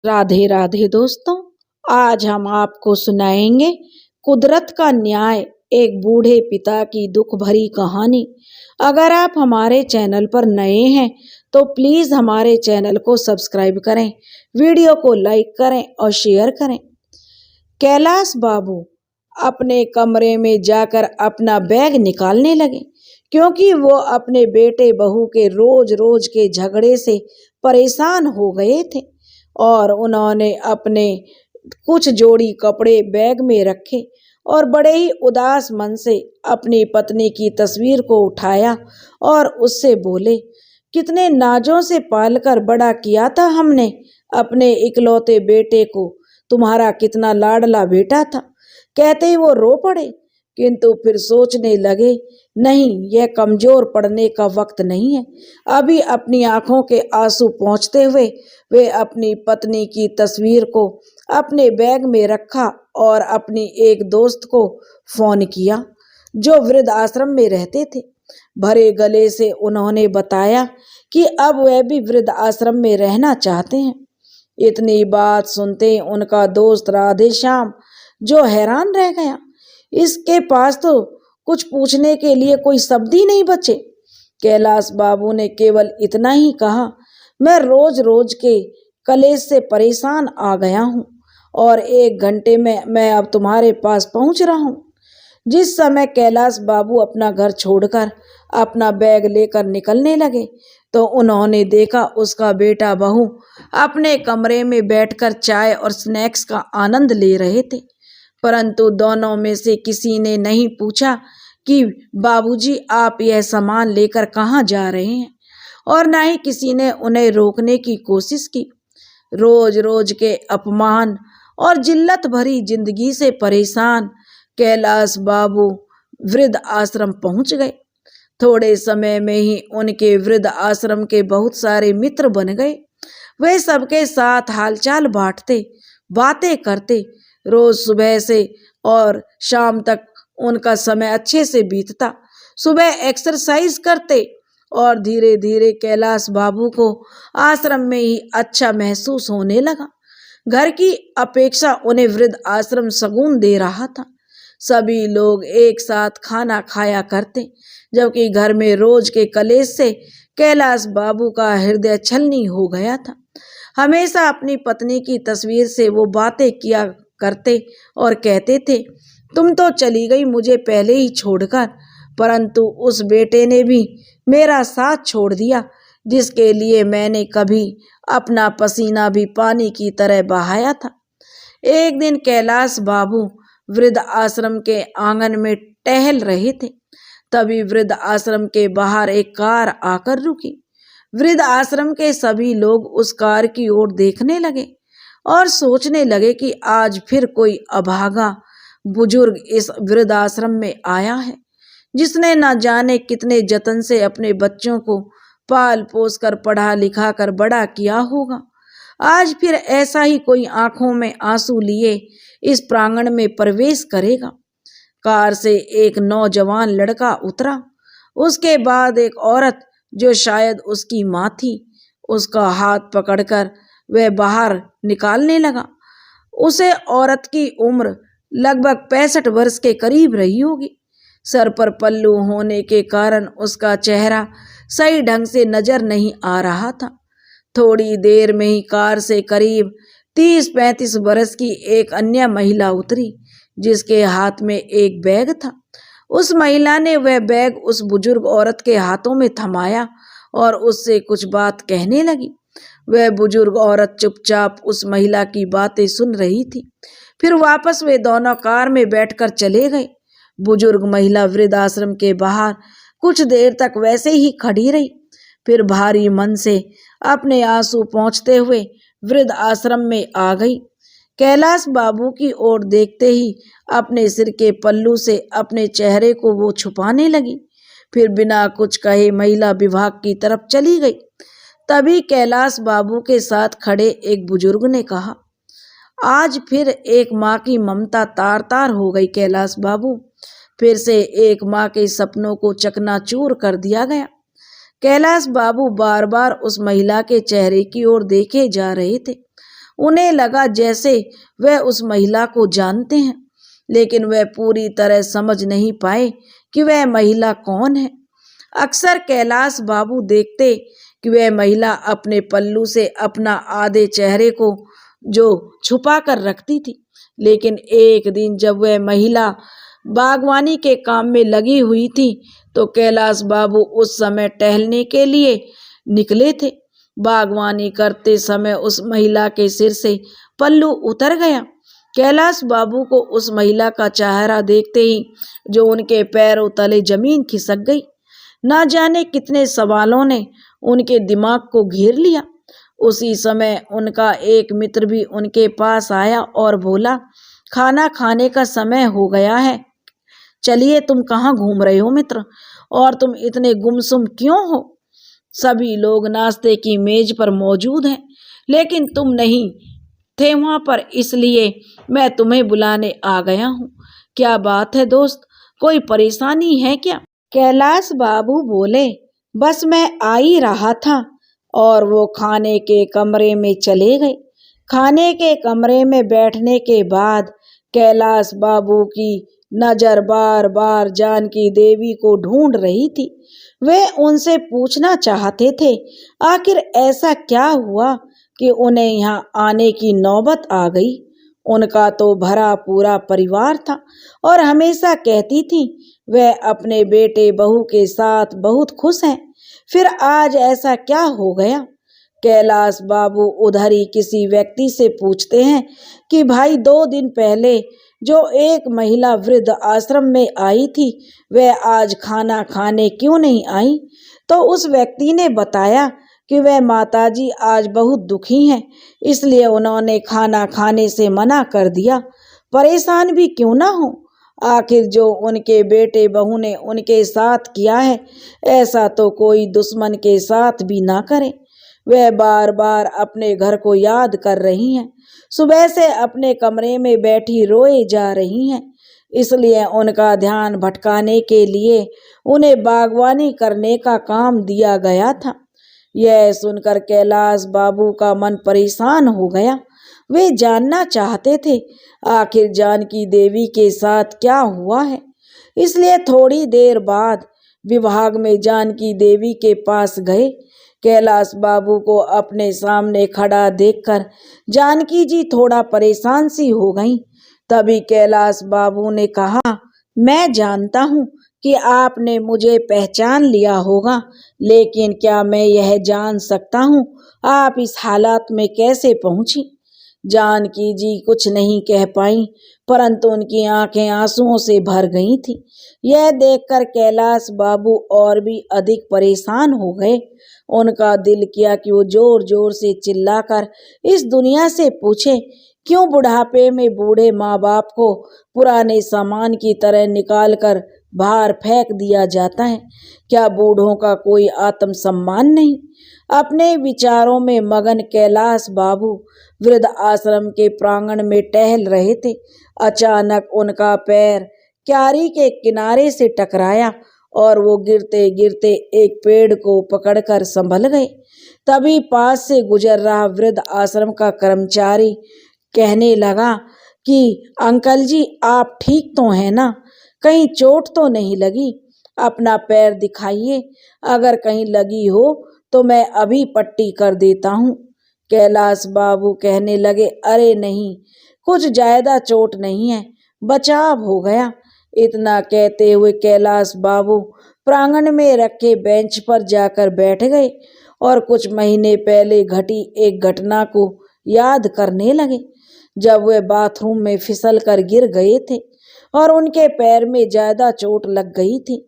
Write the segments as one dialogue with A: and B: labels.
A: राधे राधे दोस्तों। आज हम आपको सुनाएंगे कुदरत का न्याय, एक बूढ़े पिता की दुख भरी कहानी। अगर आप हमारे चैनल पर नए हैं तो प्लीज हमारे चैनल को सब्सक्राइब करें, वीडियो को लाइक करें और शेयर करें। कैलाश बाबू अपने कमरे में जाकर अपना बैग निकालने लगे, क्योंकि वो अपने बेटे बहू के रोज रोज के झगड़े से परेशान हो गए थे और उन्होंने अपने कुछ जोड़ी कपड़े बैग में रखे और बड़े ही उदास मन से अपनी पत्नी की तस्वीर को उठाया और उससे बोले, कितने नाजों से पालकर बड़ा किया था हमने अपने इकलौते बेटे को, तुम्हारा कितना लाडला बेटा था। कहते ही वो रो पड़े, किंतु फिर सोचने लगे, नहीं, यह कमजोर पड़ने का वक्त नहीं है। अभी अपनी आंखों के आंसू पोंछते हुए वे अपनी पत्नी की तस्वीर को अपने बैग में रखा और अपनी एक दोस्त को फोन किया जो वृद्ध आश्रम में रहते थे। भरे गले से उन्होंने बताया कि अब वह भी वृद्ध आश्रम में रहना चाहते हैं। इतनी बात सुनते उनका दोस्त राधे श्याम जो हैरान रह गया। इसके पास तो कुछ पूछने के लिए कोई शब्द ही नहीं बचे। कैलाश बाबू ने केवल इतना ही कहा, मैं रोज रोज के कलेश से परेशान आ गया हूँ और 1 घंटे में मैं अब तुम्हारे पास पहुँच रहा हूँ। जिस समय कैलाश बाबू अपना घर छोड़कर अपना बैग लेकर निकलने लगे तो उन्होंने देखा उसका बेटा बहू अपने कमरे में बैठकर चाय और स्नैक्स का आनंद ले रहे थे, परंतु दोनों में से किसी ने नहीं पूछा कि बाबूजी आप यह सामान लेकर कहाँ जा रहे हैं, और ना ही किसी ने उन्हें रोकने की कोशिश की। रोज रोज के अपमान और जिल्लत भरी जिंदगी से परेशान कैलाश बाबू वृद्ध आश्रम पहुंच गए। थोड़े समय में ही उनके वृद्ध आश्रम के बहुत सारे मित्र बन गए। वे सबके साथ हालचाल बांटते, बातें करते। रोज सुबह से और शाम तक उनका समय अच्छे से बीतता। सुबह एक्सरसाइज करते और धीरे धीरे कैलाश बाबू को आश्रम में ही अच्छा महसूस होने लगा। घर की अपेक्षा उन्हें वृद्ध आश्रम सुकून दे रहा था। सभी लोग एक साथ खाना खाया करते, जबकि घर में रोज के कलेश से कैलाश बाबू का हृदय छलनी हो गया था। हमेशा अपनी पत्नी की तस्वीर से वो बातें किया करते और कहते थे, तुम तो चली गई मुझे पहले ही छोड़कर, परंतु उस बेटे ने भी मेरा साथ छोड़ दिया जिसके लिए मैंने कभी अपना पसीना भी पानी की तरह बहाया था। एक दिन कैलाश बाबू वृद्ध आश्रम के आंगन में टहल रहे थे, तभी वृद्ध आश्रम के बाहर एक कार आकर रुकी। वृद्ध आश्रम के सभी लोग उस कार की ओर देखने लगे और सोचने लगे कि आज फिर कोई अभागा बुजुर्ग इस वृद्ध आश्रम में आया है, जिसने न जाने कितने जतन से अपने बच्चों को पाल पोस कर पढ़ा लिखा कर बड़ा किया होगा। आज फिर ऐसा ही कोई आंखों में आंसू लिए इस प्रांगण में प्रवेश करेगा। कार से एक नौजवान लड़का उतरा, उसके बाद एक औरत जो शायद उसकी माँ थी, उसका हाथ पकड़कर वह बाहर निकालने लगा। उसे औरत की उम्र लगभग 65 वर्ष के करीब रही होगी। सर पर पल्लू होने के कारण उसका चेहरा सही ढंग से नजर नहीं आ रहा था। थोड़ी देर में ही कार से करीब 30-35 वर्ष की एक अन्य महिला उतरी, जिसके हाथ में एक बैग था। उस महिला ने वह बैग उस बुजुर्ग औरत के हाथों में थमाया और उससे कुछ बात कहने लगी। वह बुजुर्ग औरत चुपचाप उस महिला की बातें सुन रही थी। फिर वापस वे दोनों कार में बैठकर चले गए। बुजुर्ग महिला वृद्ध आश्रम के बाहर कुछ देर तक वैसे ही खड़ी रही, फिर भारी मन से अपने आंसू पोंछते हुए वृद्ध आश्रम में आ गई। कैलाश बाबू की ओर देखते ही अपने सिर के पल्लू से अपने चेहरे को वो छुपाने लगी। फिर बिना कुछ कहे महिला विभाग की तरफ चली गई। तभी कैलाश बाबू के साथ खड़े एक बुजुर्ग ने कहा, आज फिर एक माँ की ममता तार तार हो गई कैलाश बाबू। फिर से एक माँ के सपनों को चकनाचूर कर दिया गया। कैलाश बाबू बार बार उस महिला के चेहरे की ओर देखे जा रहे थे। उन्हें लगा जैसे वह उस महिला को जानते हैं, लेकिन वह पूरी तरह समझ नहीं पाए कि वह महिला कौन है। अक्सर कैलाश बाबू देखते कि वह महिला अपने पल्लू से अपना आधे चेहरे को जो छुपा कर रखती थी, लेकिन एक दिन जब वह महिला बागवानी के काम में लगी हुई थी तो कैलाश बाबू उस समय टहलने के लिए निकले थे। बागवानी करते समय उस महिला के सिर से पल्लू उतर गया। कैलाश बाबू को उस महिला का चेहरा देखते ही जो उनके पैरों तले जमीन खिसक गई। ना जाने कितने सवालों ने उनके दिमाग को घेर लिया। उसी समय उनका एक मित्र भी उनके पास आया और बोला, खाना खाने का समय हो गया है, चलिए। तुम कहाँ घूम रहे हो मित्र, और तुम इतने गुमसुम क्यों हो? सभी लोग नाश्ते की मेज पर मौजूद हैं, लेकिन तुम नहीं थे वहां पर, इसलिए मैं तुम्हें बुलाने आ गया हूँ। क्या बात है दोस्त, कोई परेशानी है क्या? कैलाश बाबू बोले, बस मैं आ ही रहा था। और वो खाने के कमरे में चले गए। खाने के कमरे में बैठने के बाद कैलाश बाबू की नजर बार बार जानकी देवी को ढूंढ रही थी। वे उनसे पूछना चाहते थे आखिर ऐसा क्या हुआ कि उन्हें यहाँ आने की नौबत आ गई। उनका तो भरा पूरा परिवार था और हमेशा कहती थी वह अपने बेटे बहू के साथ बहुत खुश हैं, फिर आज ऐसा क्या हो गया? कैलाश बाबू उधर ही किसी व्यक्ति से पूछते हैं कि भाई 2 दिन पहले जो एक महिला वृद्ध आश्रम में आई थी वह आज खाना खाने क्यों नहीं आई? तो उस व्यक्ति ने बताया कि वह माताजी आज बहुत दुखी हैं, इसलिए उन्होंने खाना खाने से मना कर दिया। परेशान भी क्यों ना हो, आखिर जो उनके बेटे बहू ने उनके साथ किया है ऐसा तो कोई दुश्मन के साथ भी ना करे। वह बार बार अपने घर को याद कर रही हैं, सुबह से अपने कमरे में बैठी रोए जा रही हैं, इसलिए उनका ध्यान भटकाने के लिए उन्हें बागवानी करने का काम दिया गया था। यह सुनकर कैलाश बाबू का मन परेशान हो गया। वे जानना चाहते थे आखिर जानकी देवी के साथ क्या हुआ है, इसलिए थोड़ी देर बाद विभाग में जानकी देवी के पास गए। कैलाश बाबू को अपने सामने खड़ा देखकर जानकी जी थोड़ा परेशान सी हो गईं। तभी कैलाश बाबू ने कहा, मैं जानता हूँ कि आपने मुझे पहचान लिया होगा, लेकिन क्या मैं यह जान सकता हूँ आप इस हालात में कैसे पहुंची? जानकी जी कुछ नहीं कह पाईं, परंतु उनकी आंखें आंसुओं से भर गई थी। यह देखकर कैलाश बाबू और भी अधिक परेशान हो गए। उनका दिल किया कि वो जोर जोर से चिल्लाकर इस दुनिया से पूछे, क्यों बुढ़ापे में बूढ़े माँ बाप को पुराने सामान की तरह निकालकर बाहर फेंक दिया जाता है? क्या बूढ़ों का कोई आत्म सम्मान नहीं? अपने विचारों में मगन कैलाश बाबू वृद्ध आश्रम के प्रांगण में टहल रहे थे। अचानक उनका पैर क्यारी के किनारे से टकराया और वो गिरते गिरते एक पेड़ को पकड़कर संभल गए। तभी पास से गुजर रहा वृद्ध आश्रम का कर्मचारी कहने लगा कि अंकल जी, आप ठीक तो हैं ना? कहीं चोट तो नहीं लगी? अपना पैर दिखाइए, अगर कहीं लगी हो तो मैं अभी पट्टी कर देता हूँ। कैलाश बाबू कहने लगे, अरे नहीं, कुछ ज्यादा चोट नहीं है, बचाव हो गया। इतना कहते हुए कैलाश बाबू प्रांगण में रखे बेंच पर जाकर बैठ गए और कुछ महीने पहले घटी एक घटना को याद करने लगे, जब वे बाथरूम में फिसल कर गिर गए थे और उनके पैर में ज्यादा चोट लग गई थी।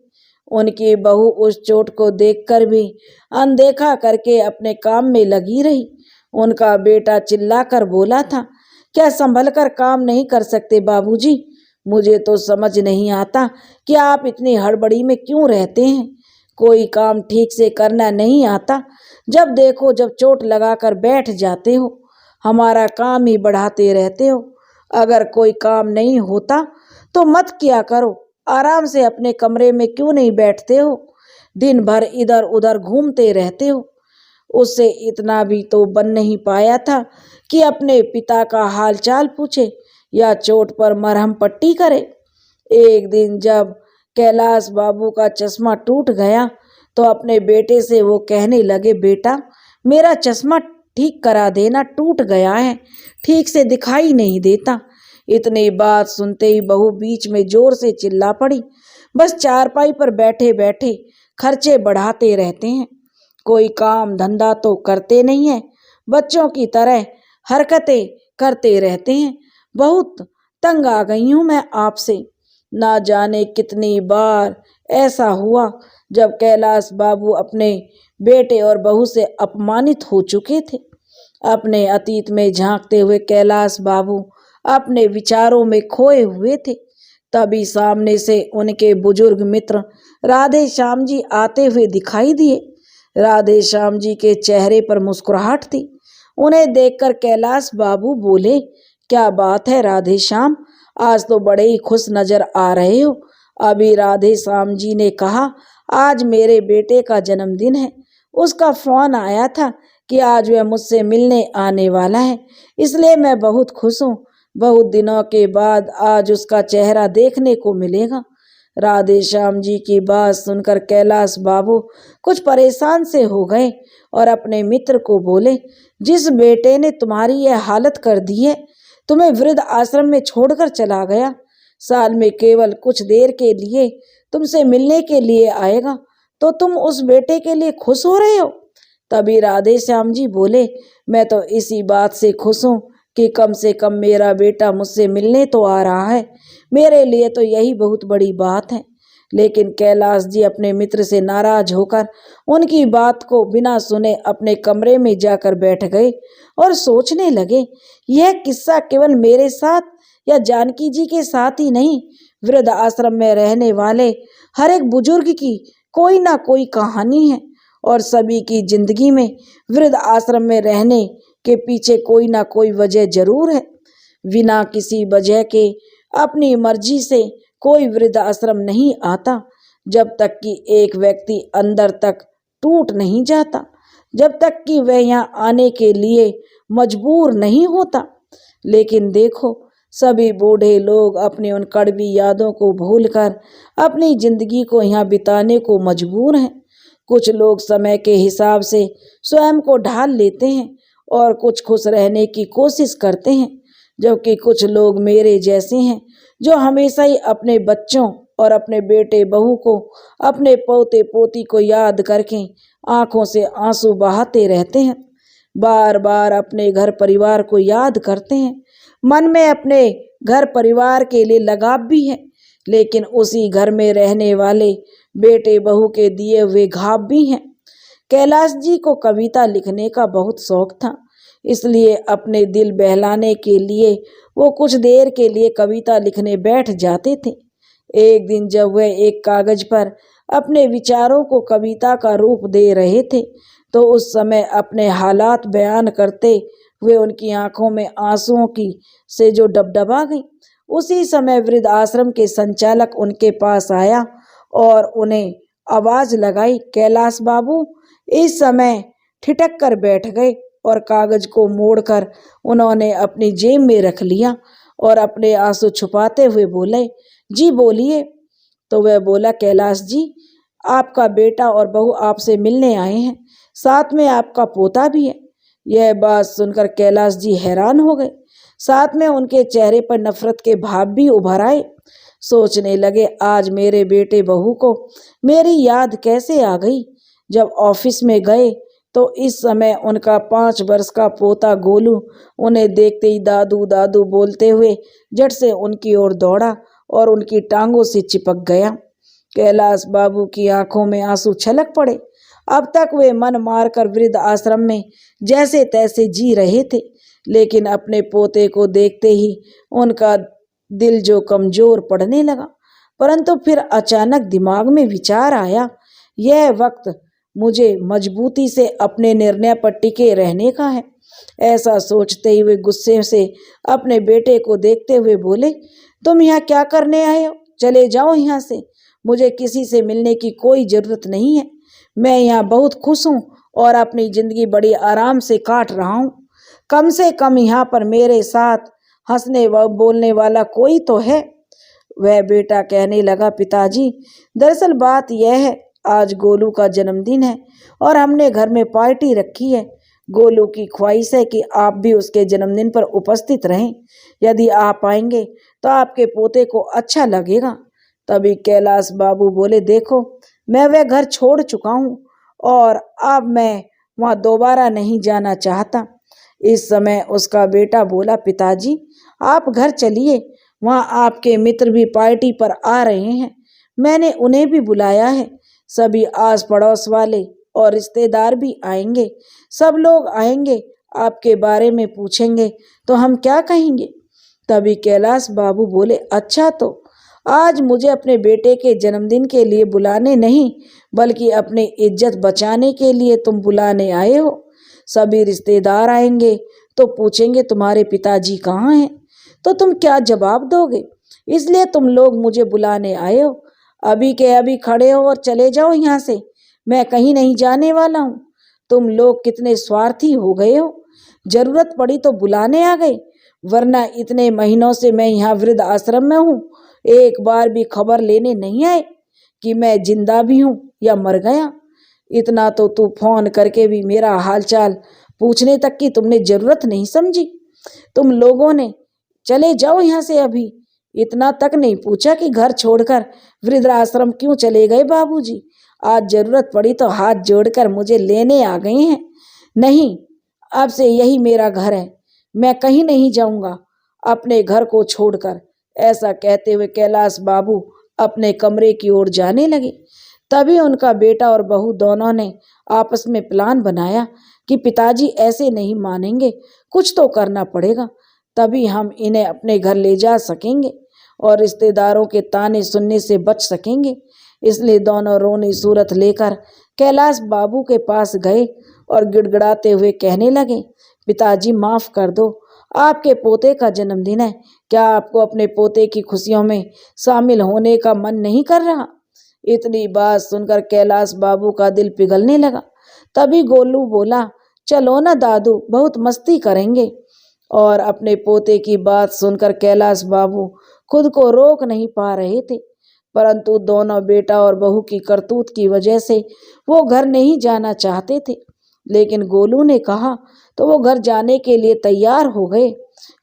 A: उनकी बहू उस चोट को देखकर भी अनदेखा करके अपने काम में लगी रही। उनका बेटा चिल्लाकर बोला था, क्या संभल कर काम नहीं कर सकते बाबूजी? मुझे तो समझ नहीं आता कि आप इतनी हड़बड़ी में क्यों रहते हैं। कोई काम ठीक से करना नहीं आता, जब देखो जब चोट लगाकर बैठ जाते हो, हमारा काम ही बढ़ाते रहते हो। अगर कोई काम नहीं होता तो मत किया करो, आराम से अपने कमरे में क्यों नहीं बैठते हो? दिन भर इधर उधर घूमते रहते हो। उससे इतना भी तो बन नहीं पाया था कि अपने पिता का हालचाल पूछे या चोट पर मरहम पट्टी करे। एक दिन जब कैलाश बाबू का चश्मा टूट गया तो अपने बेटे से वो कहने लगे, बेटा मेरा चश्मा ठीक करा देना, टूट गया है, ठीक से दिखाई नहीं देता। इतनी बात सुनते ही बहू बीच में जोर से चिल्ला पड़ी, बस चारपाई पर बैठे बैठे खर्चे बढ़ाते रहते हैं, कोई काम धंधा तो करते नहीं है, बच्चों की तरह हरकतें करते रहते हैं। बहुत तंग आ गई हूं मैं आपसे। ना जाने कितनी बार ऐसा हुआ जब कैलाश बाबू अपने बेटे और बहू से अपमानित हो चुके थे। अपने अतीत में झांकते हुए कैलाश बाबू अपने विचारों में खोए हुए थे। तभी सामने से उनके बुजुर्ग मित्र राधे श्याम जी आते हुए दिखाई दिए। राधे श्याम जी के चेहरे पर मुस्कुराहट थी। उन्हें देखकर कैलाश बाबू बोले, क्या बात है राधे श्याम, आज तो बड़े ही खुश नजर आ रहे हो। अभी राधे श्याम जी ने कहा आज मेरे बेटे का जन्मदिन है, उसका फोन आया था कि आज वह मुझसे मिलने आने वाला है, इसलिए मैं बहुत खुश हूँ। बहुत दिनों के बाद आज उसका चेहरा देखने को मिलेगा। राधे श्याम जी की बात सुनकर कैलाश बाबू कुछ परेशान से हो गए और अपने मित्र को बोले, जिस बेटे ने तुम्हारी यह हालत कर दी है, तुम्हें वृद्ध आश्रम में छोड़कर चला गया, साल में केवल कुछ देर के लिए तुमसे मिलने के लिए आएगा, तो तुम उस बेटे के लिए खुश हो रहे हो। तभी राधे श्याम जी बोले, मैं तो इसी बात से खुश हूँ कि कम से कम मेरा बेटा मुझसे मिलने तो आ रहा है, मेरे लिए तो यही बहुत बड़ी बात है। लेकिन कैलाश जी अपने मित्र से नाराज होकर उनकी बात को बिना सुने अपने कमरे में जाकर बैठ गए और सोचने लगे, यह किस्सा केवल मेरे साथ या जानकी जी के साथ ही नहीं, वृद्ध आश्रम में रहने वाले हर एक बुजुर्ग की कोई ना कोई कहानी है और सभी की जिंदगी में वृद्ध आश्रम में रहने के पीछे कोई ना कोई वजह जरूर है। बिना किसी वजह के अपनी मर्जी से कोई वृद्ध आश्रम नहीं आता, जब तक कि एक व्यक्ति अंदर तक टूट नहीं जाता, जब तक कि वह यहाँ आने के लिए मजबूर नहीं होता। लेकिन देखो, सभी बूढ़े लोग अपनी उन कड़वी यादों को भूलकर अपनी जिंदगी को यहाँ बिताने को मजबूर हैं। कुछ लोग समय के हिसाब से स्वयं को ढाल लेते हैं और कुछ खुश रहने की कोशिश करते हैं, जबकि कुछ लोग मेरे जैसे हैं जो हमेशा ही अपने बच्चों और अपने बेटे बहू को, अपने पोते पोती को याद करके आंखों से आंसू बहाते रहते हैं, बार बार अपने घर परिवार को याद करते हैं। मन में अपने घर परिवार के लिए लगाव भी है, लेकिन उसी घर में रहने वाले बेटे बहू के दिए हुए घाव भी हैं। कैलाश जी को कविता लिखने का बहुत शौक था, इसलिए अपने दिल बहलाने के लिए वो कुछ देर के लिए कविता लिखने बैठ जाते थे। एक दिन जब वह एक कागज पर अपने विचारों को कविता का रूप दे रहे थे, तो उस समय अपने हालात बयान करते हुए उनकी आंखों में आंसुओं की से जो डबडबा गई। उसी समय वृद्ध आश्रम के संचालक उनके पास आया और उन्हें आवाज लगाई, कैलाश बाबू। इस समय ठिठक कर बैठ गए और कागज को मोड़कर उन्होंने अपनी जेब में रख लिया और अपने आंसू छुपाते हुए बोले, जी बोलिए। तो वह बोला, कैलाश जी, आपका बेटा और बहू आपसे मिलने आए हैं, साथ में आपका पोता भी है। यह बात सुनकर कैलाश जी हैरान हो गए, साथ में उनके चेहरे पर नफरत के भाव भी उभर आए। सोचने लगे, आज मेरे बेटे बहू को मेरी याद कैसे आ गई। जब ऑफिस में गए तो इस समय उनका 5 वर्ष का पोता गोलू उन्हें देखते ही दादू दादू बोलते हुए झट से उनकी ओर दौड़ा और उनकी टांगों से चिपक गया। कैलाश बाबू की आंखों में आंसू छलक पड़े। अब तक वे मन मारकर वृद्ध आश्रम में जैसे तैसे जी रहे थे, लेकिन अपने पोते को देखते ही उनका दिल जो कमजोर पड़ने लगा। परंतु फिर अचानक दिमाग में विचार आया, यह वक्त मुझे मजबूती से अपने निर्णय पर टिके रहने का है। ऐसा सोचते ही वे गुस्से से अपने बेटे को देखते हुए बोले, तुम यहाँ क्या करने आए हो? चले जाओ यहाँ से, मुझे किसी से मिलने की कोई जरूरत नहीं है। मैं यहाँ बहुत खुश हूँ और अपनी जिंदगी बड़ी आराम से काट रहा हूँ। कम से कम यहाँ पर मेरे साथ हंसने व बोलने वाला कोई तो है। वह बेटा कहने लगा, पिताजी दरअसल बात यह है, आज गोलू का जन्मदिन है और हमने घर में पार्टी रखी है। गोलू की ख्वाहिश है कि आप भी उसके जन्मदिन पर उपस्थित रहें। यदि आप आएंगे तो आपके पोते को अच्छा लगेगा। तभी कैलाश बाबू बोले, देखो मैं वह घर छोड़ चुका हूँ और अब मैं वहाँ दोबारा नहीं जाना चाहता। इस समय उसका बेटा बोला, पिताजी आप घर चलिए, वहाँ आपके मित्र भी पार्टी पर आ रहे हैं, मैंने उन्हें भी बुलाया है। सभी आस पड़ोस वाले और रिश्तेदार भी आएंगे, सब लोग आएंगे, आपके बारे में पूछेंगे तो हम क्या कहेंगे। तभी कैलाश बाबू बोले, अच्छा तो आज मुझे अपने बेटे के जन्मदिन के लिए बुलाने नहीं बल्कि अपनी इज्जत बचाने के लिए तुम बुलाने आए हो। सभी रिश्तेदार आएंगे तो पूछेंगे तुम्हारे पिताजी कहाँ हैं, तो तुम क्या जवाब दोगे। इसलिए तुम लोग मुझे बुलाने आए हो। अभी के अभी खड़े हो और चले जाओ यहाँ से, मैं कहीं नहीं जाने वाला हूँ। तुम लोग कितने स्वार्थी हो गए हो, जरूरत पड़ी तो बुलाने आ गए, वरना इतने महीनों से मैं यहाँ वृद्ध आश्रम में हूँ, एक बार भी खबर लेने नहीं आए कि मैं जिंदा भी हूँ या मर गया। इतना तो तू फोन करके भी मेरा हालचाल पूछने तक की तुमने जरूरत नहीं समझी। तुम लोगों ने चले जाओ यहाँ से, अभी इतना तक नहीं पूछा कि घर छोड़कर वृद्धाश्रम क्यों चले गए बाबूजी। आज जरूरत पड़ी तो हाथ जोड़कर मुझे लेने आ गए हैं। नहीं, अब से यही मेरा घर है, मैं कहीं नहीं जाऊंगा अपने घर को छोड़कर। ऐसा कहते हुए कैलाश बाबू अपने कमरे की ओर जाने लगे। तभी उनका बेटा और बहू दोनों ने आपस में प्लान बनाया कि पिताजी ऐसे नहीं मानेंगे, कुछ तो करना पड़ेगा, तभी हम इन्हें अपने घर ले जा सकेंगे और रिश्तेदारों के ताने सुनने से बच सकेंगे। इसलिए दोनों रोनी सूरत लेकर कैलाश बाबू के पास गए और गिड़गिड़ाते हुए कहने लगे, पिताजी माफ कर दो, आपके पोते का जन्मदिन है, क्या आपको अपने पोते की खुशियों में शामिल होने का मन नहीं कर रहा। इतनी बात सुनकर कैलाश बाबू का दिल पिघलने लगा। तभी गोलू बोला, चलो ना दादू, बहुत मस्ती करेंगे। और अपने पोते की बात सुनकर कैलाश बाबू खुद को रोक नहीं पा रहे थे, परंतु दोनों बेटा और बहू की करतूत की वजह से वो घर नहीं जाना चाहते थे। लेकिन गोलू ने कहा तो वो घर जाने के लिए तैयार हो गए।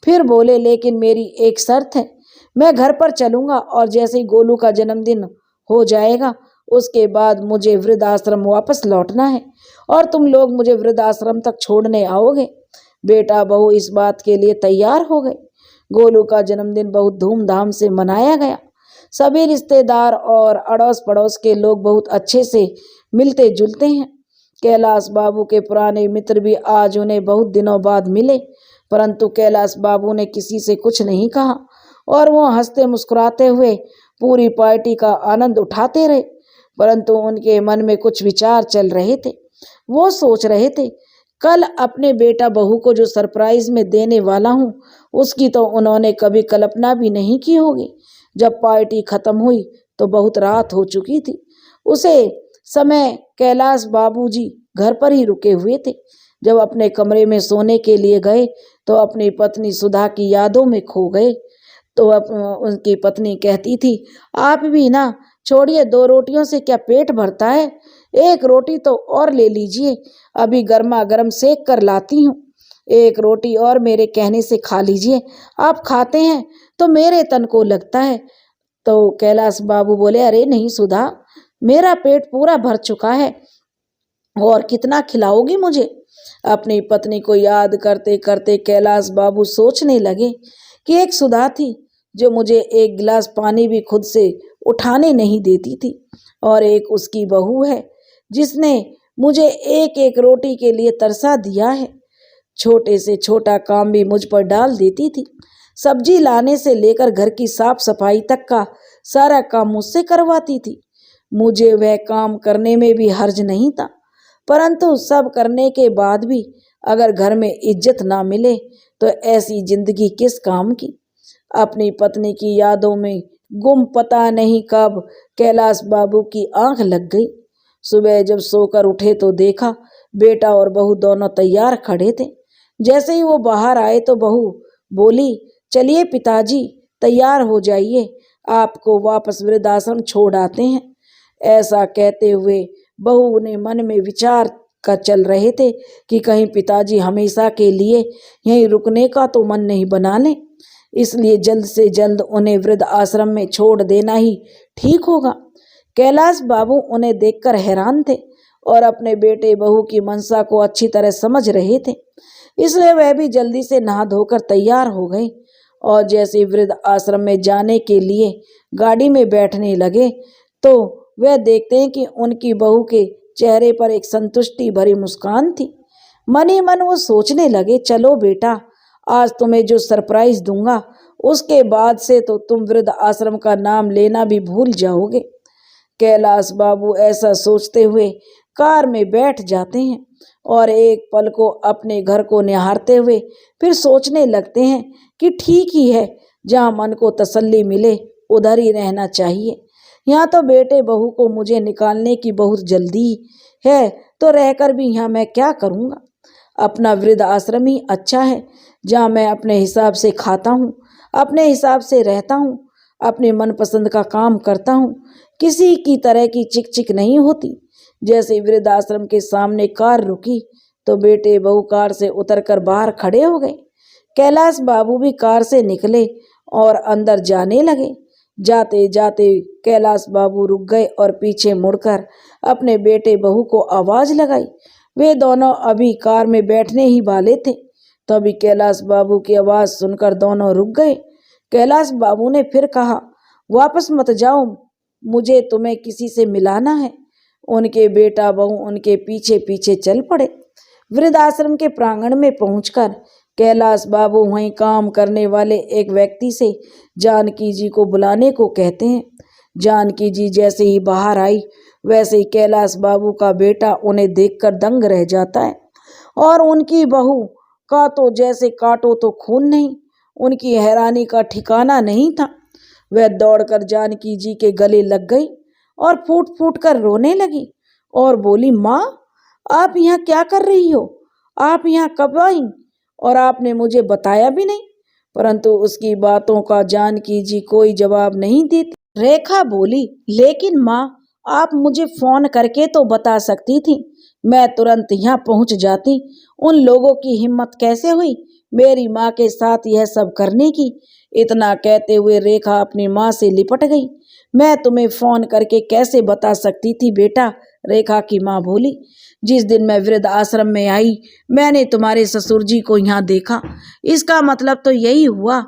A: फिर बोले, लेकिन मेरी एक शर्त है, मैं घर पर चलूंगा और जैसे ही गोलू का जन्मदिन हो जाएगा उसके बाद मुझे वृद्धाश्रम वापस लौटना है और तुम लोग मुझे वृद्धाश्रम तक छोड़ने आओगे। बेटा बहू इस बात के लिए तैयार हो गए। गोलू का जन्मदिन बहुत धूमधाम से मनाया गया। सभी रिश्तेदार और अड़ोस पड़ोस के लोग बहुत अच्छे से मिलते जुलते हैं। कैलाश बाबू के पुराने मित्र भी आज उन्हें बहुत दिनों बाद मिले, परंतु कैलाश बाबू ने किसी से कुछ नहीं कहा और वो हंसते मुस्कुराते हुए पूरी पार्टी का आनंद उठाते रहे। परंतु उनके मन में कुछ विचार चल रहे थे। वो सोच रहे थे, कल अपने बेटा बहू को जो सरप्राइज में देने वाला हूँ उसकी तो उन्होंने कभी कल्पना भी नहीं की होगी। जब पार्टी खत्म हुई तो बहुत रात हो चुकी थी। उसे समय कैलाश बाबूजी घर पर ही रुके हुए थे। जब अपने कमरे में सोने के लिए गए तो अपनी पत्नी सुधा की यादों में खो गए। तो उनकी पत्नी कहती थी, आप भी ना छोड़िए, 2 रोटियों से क्या पेट भरता है, 1 रोटी तो और ले लीजिए, अभी गर्मा गर्म सेक कर लाती हूँ, 1 रोटी और मेरे कहने से खा लीजिए, आप खाते हैं तो मेरे तन को लगता है। तो कैलाश बाबू बोले, अरे नहीं सुधा, मेरा पेट पूरा भर चुका है, और कितना खिलाओगी मुझे। अपनी पत्नी को याद करते करते कैलाश बाबू सोचने लगे कि एक सुधा थी जो मुझे 1 गिलास पानी भी खुद से उठाने नहीं देती थी, और एक उसकी बहू है जिसने मुझे 1-1 रोटी के लिए तरसा दिया है। छोटे से छोटा काम भी मुझ पर डाल देती थी। सब्जी लाने से लेकर घर की साफ सफाई तक का सारा काम मुझसे करवाती थी। मुझे वह काम करने में भी हर्ज नहीं था, परंतु सब करने के बाद भी अगर घर में इज्जत ना मिले तो ऐसी जिंदगी किस काम की। अपनी पत्नी की यादों में गुम पता नहीं कब कैलाश बाबू की आंख लग गई। सुबह जब सोकर उठे तो देखा बेटा और बहू दोनों तैयार खड़े थे। जैसे ही वो बाहर आए तो बहू बोली, चलिए पिताजी तैयार हो जाइए, आपको वापस वृद्धाश्रम छोड़ आते हैं। ऐसा कहते हुए बहू ने मन में विचार कर चल रहे थे कि कहीं पिताजी हमेशा के लिए यहीं रुकने का तो मन नहीं बना लें, इसलिए जल्द से जल्द उन्हें वृद्ध आश्रम में छोड़ देना ही ठीक होगा। कैलाश बाबू उन्हें देखकर हैरान थे और अपने बेटे बहू की मंशा को अच्छी तरह समझ रहे थे, इसलिए वह भी जल्दी से नहा धोकर तैयार हो गए और जैसे वृद्ध आश्रम में जाने के लिए गाड़ी में बैठने लगे तो वह देखते हैं कि उनकी बहू के चेहरे पर एक संतुष्टि भरी मुस्कान थी। मन ही मन वो सोचने लगे, चलो बेटा, आज तुम्हें जो सरप्राइज दूंगा उसके बाद से तो तुम वृद्ध आश्रम का नाम लेना भी भूल जाओगे। कैलाश बाबू ऐसा सोचते हुए कार में बैठ जाते हैं और एक पल को अपने घर को निहारते हुए फिर सोचने लगते हैं कि ठीक ही है, जहाँ मन को तसल्ली मिले उधर ही रहना चाहिए। यहाँ तो बेटे बहू को मुझे निकालने की बहुत जल्दी है, तो रहकर भी यहाँ मैं क्या करूँगा। अपना वृद्ध आश्रम ही अच्छा है, जहाँ मैं अपने हिसाब से खाता हूँ, अपने हिसाब से रहता हूँ, अपने मनपसंद का काम करता हूँ, किसी की तरह की चिक चिक नहीं होती। जैसे वृद्ध आश्रम के सामने कार रुकी तो बेटे बहू कार से उतरकर बाहर खड़े हो गए। कैलाश बाबू भी कार से निकले और अंदर जाने लगे। जाते जाते कैलाश बाबू रुक गए और पीछे मुड़कर अपने बेटे बहू को आवाज लगाई। वे दोनों अभी कार में बैठने ही वाले थे, तभी कैलाश बाबू की आवाज सुनकर दोनों रुक गए। कैलाश बाबू ने फिर कहा, वापस मत जाओ, मुझे तुम्हें किसी से मिलाना है। उनके बेटा बहू उनके पीछे पीछे चल पड़े। वृद्धाश्रम के प्रांगण में पहुंचकर कैलाश बाबू वहीं काम करने वाले एक व्यक्ति से जानकी जी को बुलाने को कहते हैं। जानकी जी जैसे ही बाहर आई वैसे ही कैलाश बाबू का बेटा उन्हें देखकर दंग रह जाता है और उनकी बहू का तो जैसे काटो तो खून नहीं, उनकी हैरानी का ठिकाना नहीं था। वह दौड़कर जानकी जी के गले लग गई और फूट फूट कर रोने लगी और बोली, माँ आप यहाँ क्या कर रही हो, आप यहाँ कब आई और आपने मुझे बताया भी नहीं। परंतु उसकी बातों का जानकी जी कोई जवाब नहीं देती। रेखा बोली, लेकिन माँ आप मुझे फोन करके तो बता सकती थी, मैं तुरंत यहाँ पहुँच जाती। उन लोगों की हिम्मत कैसे हुई मेरी माँ के साथ यह सब करने की। इतना कहते हुए रेखा अपनी माँ से लिपट गई। मैं तुम्हें फोन करके कैसे बता सकती थी बेटा, रेखा की माँ बोली। जिस दिन मैं वृद्ध आश्रम में आई मैंने तुम्हारे ससुर जी को यहाँ देखा, इसका मतलब तो यही हुआ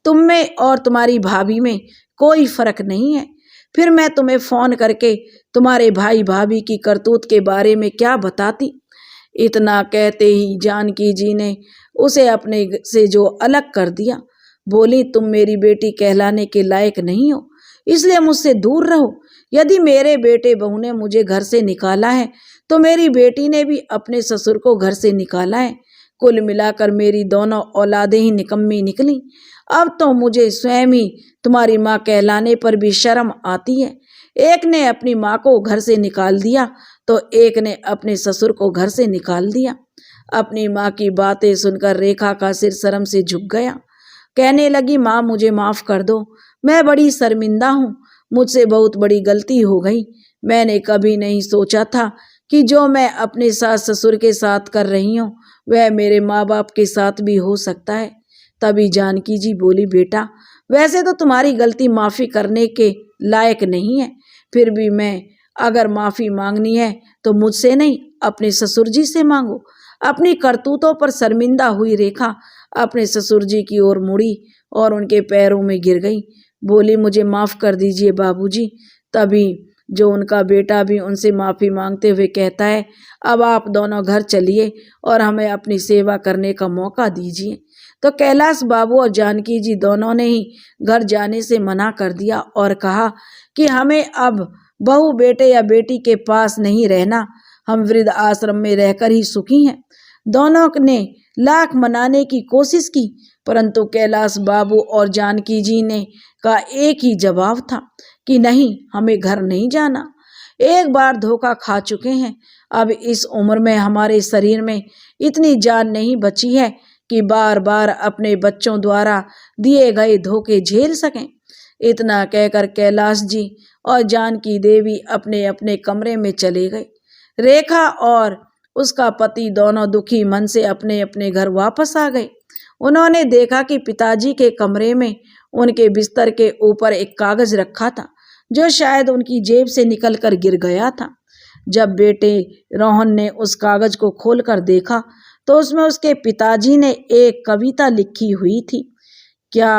A: तुम में और तुम्हारी भाभी में कोई फर्क नहीं है। फिर मैं तुम्हें फोन करके तुम्हारे भाई भाभी की करतूत के बारे में क्या बताती। इतना कहते ही जानकी जी ने उसे अपने से जो अलग कर दिया। बोली, तुम मेरी बेटी कहलाने के लायक नहीं हो, इसलिए मुझसे दूर रहो। यदि मेरे बेटे बहू ने मुझे घर से निकाला है तो मेरी बेटी ने भी अपने ससुर को घर से निकाला है। कुल मिलाकर मेरी दोनों औलादें ही निकम्मी निकली। अब तो मुझे स्वयं ही तुम्हारी माँ कहलाने पर भी शर्म आती है। एक ने अपनी माँ को घर से निकाल दिया तो एक ने अपने ससुर को घर से निकाल दिया। अपनी माँ की बातें सुनकर रेखा का सिर शर्म से झुक गया। कहने लगी, माँ मुझे माफ़ कर दो, मैं बड़ी शर्मिंदा हूँ, मुझसे बहुत बड़ी गलती हो गई। मैंने कभी नहीं सोचा था कि जो मैं अपने सास ससुर के साथ कर रही हूँ वह मेरे माँ बाप के साथ भी हो सकता है। तभी जानकी जी बोली, बेटा वैसे तो तुम्हारी गलती माफ़ी करने के लायक नहीं है, फिर भी मैं अगर माफ़ी मांगनी है तो मुझसे नहीं अपने ससुर जी से मांगो। अपनी करतूतों पर शर्मिंदा हुई रेखा अपने ससुर जी की ओर मुड़ी और उनके पैरों में गिर गई। बोली, मुझे माफ़ कर दीजिए बाबूजी। तभी जो उनका बेटा भी उनसे माफ़ी मांगते हुए कहता है, अब आप दोनों घर चलिए और हमें अपनी सेवा करने का मौका दीजिए। तो कैलाश बाबू और जानकी जी दोनों ने ही घर जाने से मना कर दिया और कहा कि हमें अब बहू बेटे या बेटी के पास नहीं रहना, हम वृद्ध आश्रम में रहकर ही सुखी हैं। दोनों ने लाख मनाने की कोशिश की परंतु कैलाश बाबू और जानकी जी ने का एक ही जवाब था कि नहीं, हमें घर नहीं जाना। एक बार धोखा खा चुके हैं, अब इस उम्र में हमारे शरीर में इतनी जान नहीं बची है कि बार बार अपने बच्चों द्वारा दिए गए धोखे झेल सकें। इतना कहकर कैलाश जी और जानकी देवी अपने अपने कमरे में चले गए। रेखा और उसका पति दोनों दुखी मन से अपने अपने घर वापस आ गए। उन्होंने देखा कि पिताजी के कमरे में उनके बिस्तर के ऊपर एक कागज रखा था जो शायद उनकी जेब से निकलकर गिर गया था। जब बेटे रोहन ने उस कागज को खोलकर देखा तो उसमें उसके पिताजी ने एक कविता लिखी हुई थी। क्या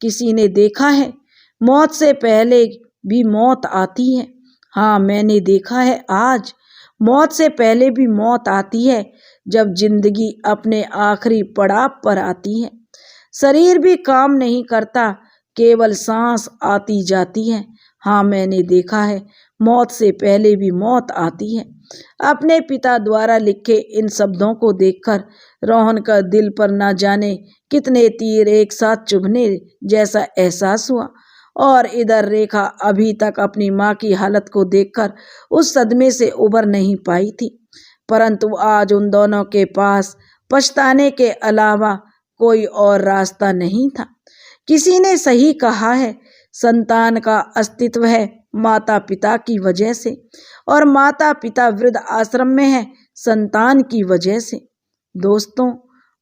A: किसी ने देखा है, मौत से पहले भी मौत आती है। हाँ, मैंने देखा है आज मौत से पहले भी मौत आती है, जब जिंदगी अपने आखिरी पड़ाव पर आती है। शरीर भी काम नहीं करता, केवल सांस आती जाती है। हाँ, मैंने देखा है मौत से पहले भी मौत आती है। अपने पिता द्वारा लिखे इन शब्दों को देखकर रोहन का दिल पर ना जाने कितने तीर एक साथ चुभने जैसा एहसास हुआ। और इधर रेखा अभी तक अपनी माँ की हालत को देखकर उस सदमे से उबर नहीं पाई थी, परंतु आज उन दोनों के पास पछताने के अलावा कोई और रास्ता नहीं था। किसी ने सही कहा है, संतान का अस्तित्व है माता पिता की वजह से, और माता पिता वृद्ध आश्रम में है संतान की वजह से। दोस्तों,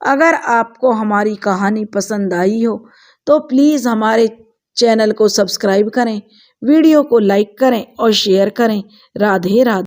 A: अगर आपको हमारी कहानी पसंद आई हो तो प्लीज़ हमारे चैनल को सब्सक्राइब करें, वीडियो को लाइक करें और शेयर करें। राधे राधे।